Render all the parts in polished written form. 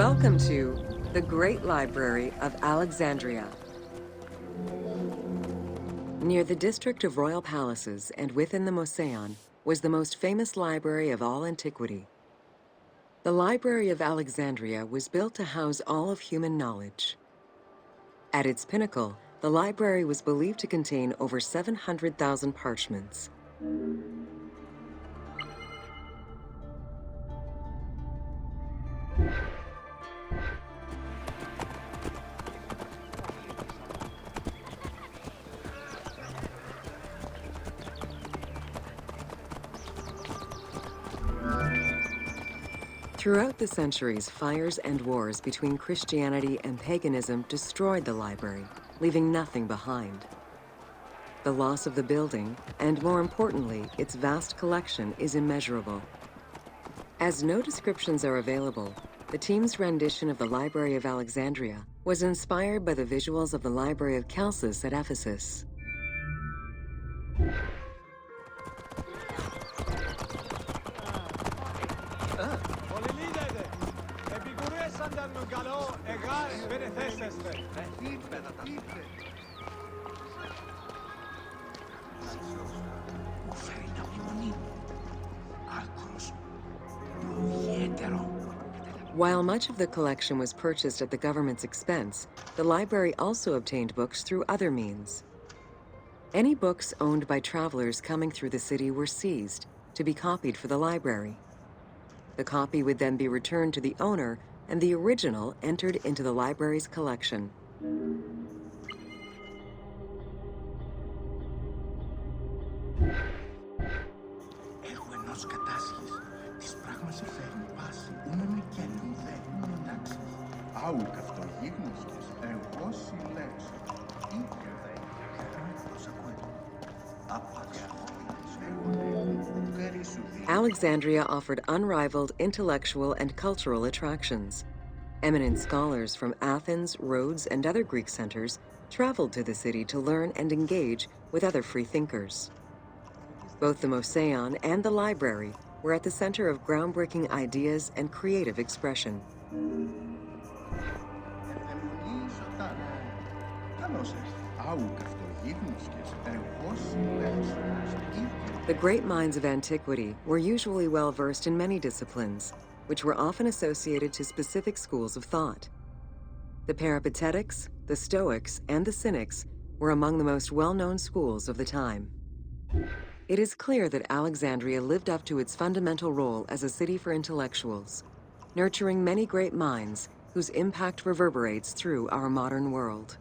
Welcome to the Great Library of Alexandria. Near the district of royal palaces and within the Moseon was the most famous library of all antiquity. The Library of Alexandria was built to house all of human knowledge. At its pinnacle, the library was believed to contain over 700,000 parchments. Throughout the centuries, fires and wars between Christianity and paganism destroyed the library, leaving nothing behind. The loss of the building, and more importantly, its vast collection, is immeasurable. As no descriptions are available, the team's rendition of the Library of Alexandria was inspired by the visuals of the Library of Chalcis at Ephesus. While much of the collection was purchased at the government's expense, the library also obtained books through other means. Any books owned by travelers coming through the city were seized to be copied for the library. The copy would then be returned to the owner, and the original entered into the library's collection. Alexandria offered unrivaled intellectual and cultural attractions. Eminent scholars from Athens, Rhodes, and other Greek centers traveled to the city to learn and engage with other free thinkers. Both the Moseon and the library were at the center of groundbreaking ideas and creative expression. The great minds of antiquity were usually well-versed in many disciplines, which were often associated to specific schools of thought. The Peripatetics, the Stoics, and the Cynics were among the most well-known schools of the time. It is clear that Alexandria lived up to its fundamental role as a city for intellectuals, nurturing many great minds whose impact reverberates through our modern world.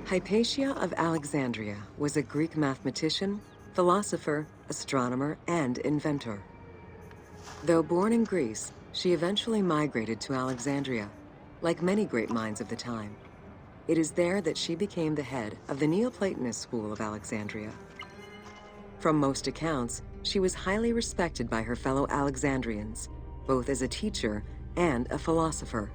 Hypatia of Alexandria was a Greek mathematician, philosopher, astronomer, and inventor. Though born in Greece, she eventually migrated to Alexandria, like many great minds of the time. It is there that she became the head of the Neoplatonist school of Alexandria. From most accounts, she was highly respected by her fellow Alexandrians, both as a teacher and a philosopher.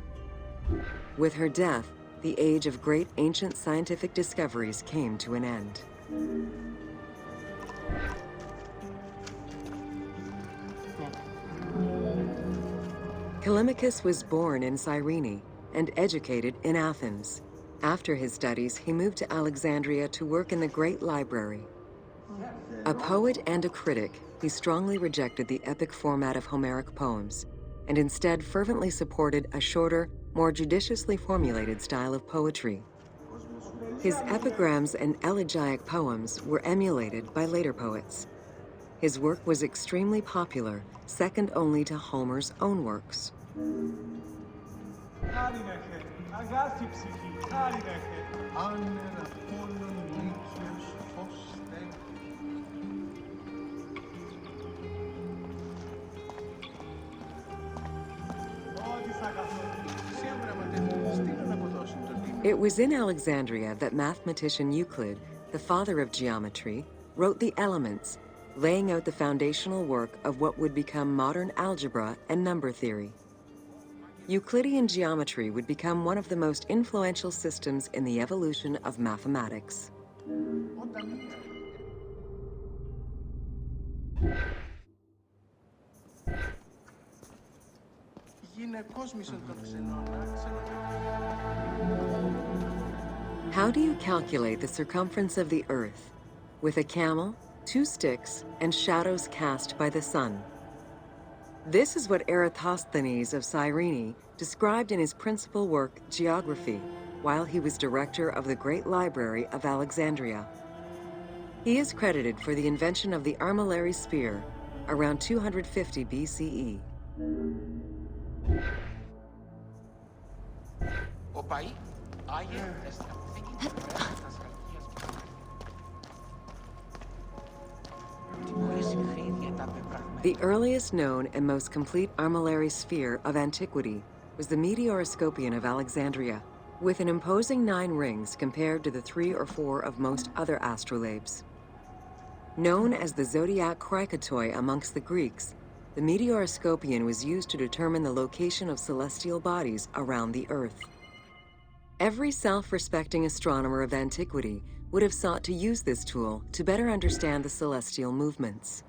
With her death, the age of great ancient scientific discoveries came to an end. Callimachus was born in Cyrene and educated in Athens. After his studies, he moved to Alexandria to work in the Great Library. A poet and a critic, he strongly rejected the epic format of Homeric poems and instead fervently supported a shorter, more judiciously formulated style of poetry. His epigrams and elegiac poems were emulated by later poets. His work was extremely popular, second only to Homer's own works. It was in Alexandria that mathematician Euclid, the father of geometry, wrote the Elements, laying out the foundational work of what would become modern algebra and number theory. Euclidean geometry would become one of the most influential systems in the evolution of mathematics. How do you calculate the circumference of the Earth? With a camel, 2 sticks, and shadows cast by the sun. This is what Eratosthenes of Cyrene described in his principal work, Geography, while he was director of the Great Library of Alexandria. He is credited for the invention of the armillary sphere around 250 BCE. The earliest known and most complete armillary sphere of antiquity was the Meteoroscopion of Alexandria, with an imposing 9 rings compared to the 3 or 4 of most other astrolabes. Known as the zodiac krikatoi amongst the Greeks, the Meteoroscopion was used to determine the location of celestial bodies around the Earth. Every self-respecting astronomer of antiquity would have sought to use this tool to better understand the celestial movements.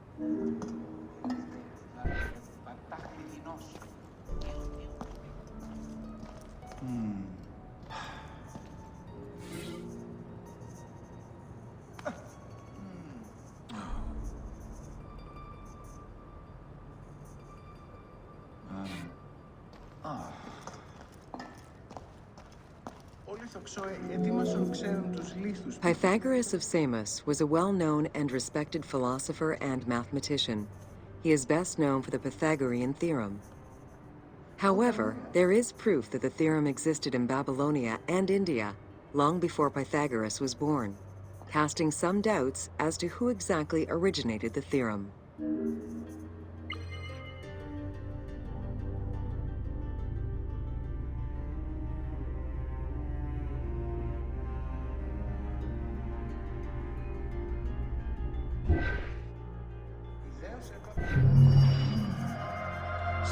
Pythagoras of Samos was a well-known and respected philosopher and mathematician. He is best known for the Pythagorean theorem. However, there is proof that the theorem existed in Babylonia and India long before Pythagoras was born, casting some doubts as to who exactly originated the theorem.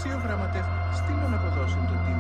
Σιωγραμματεύ, στείλω να αποδώσουν το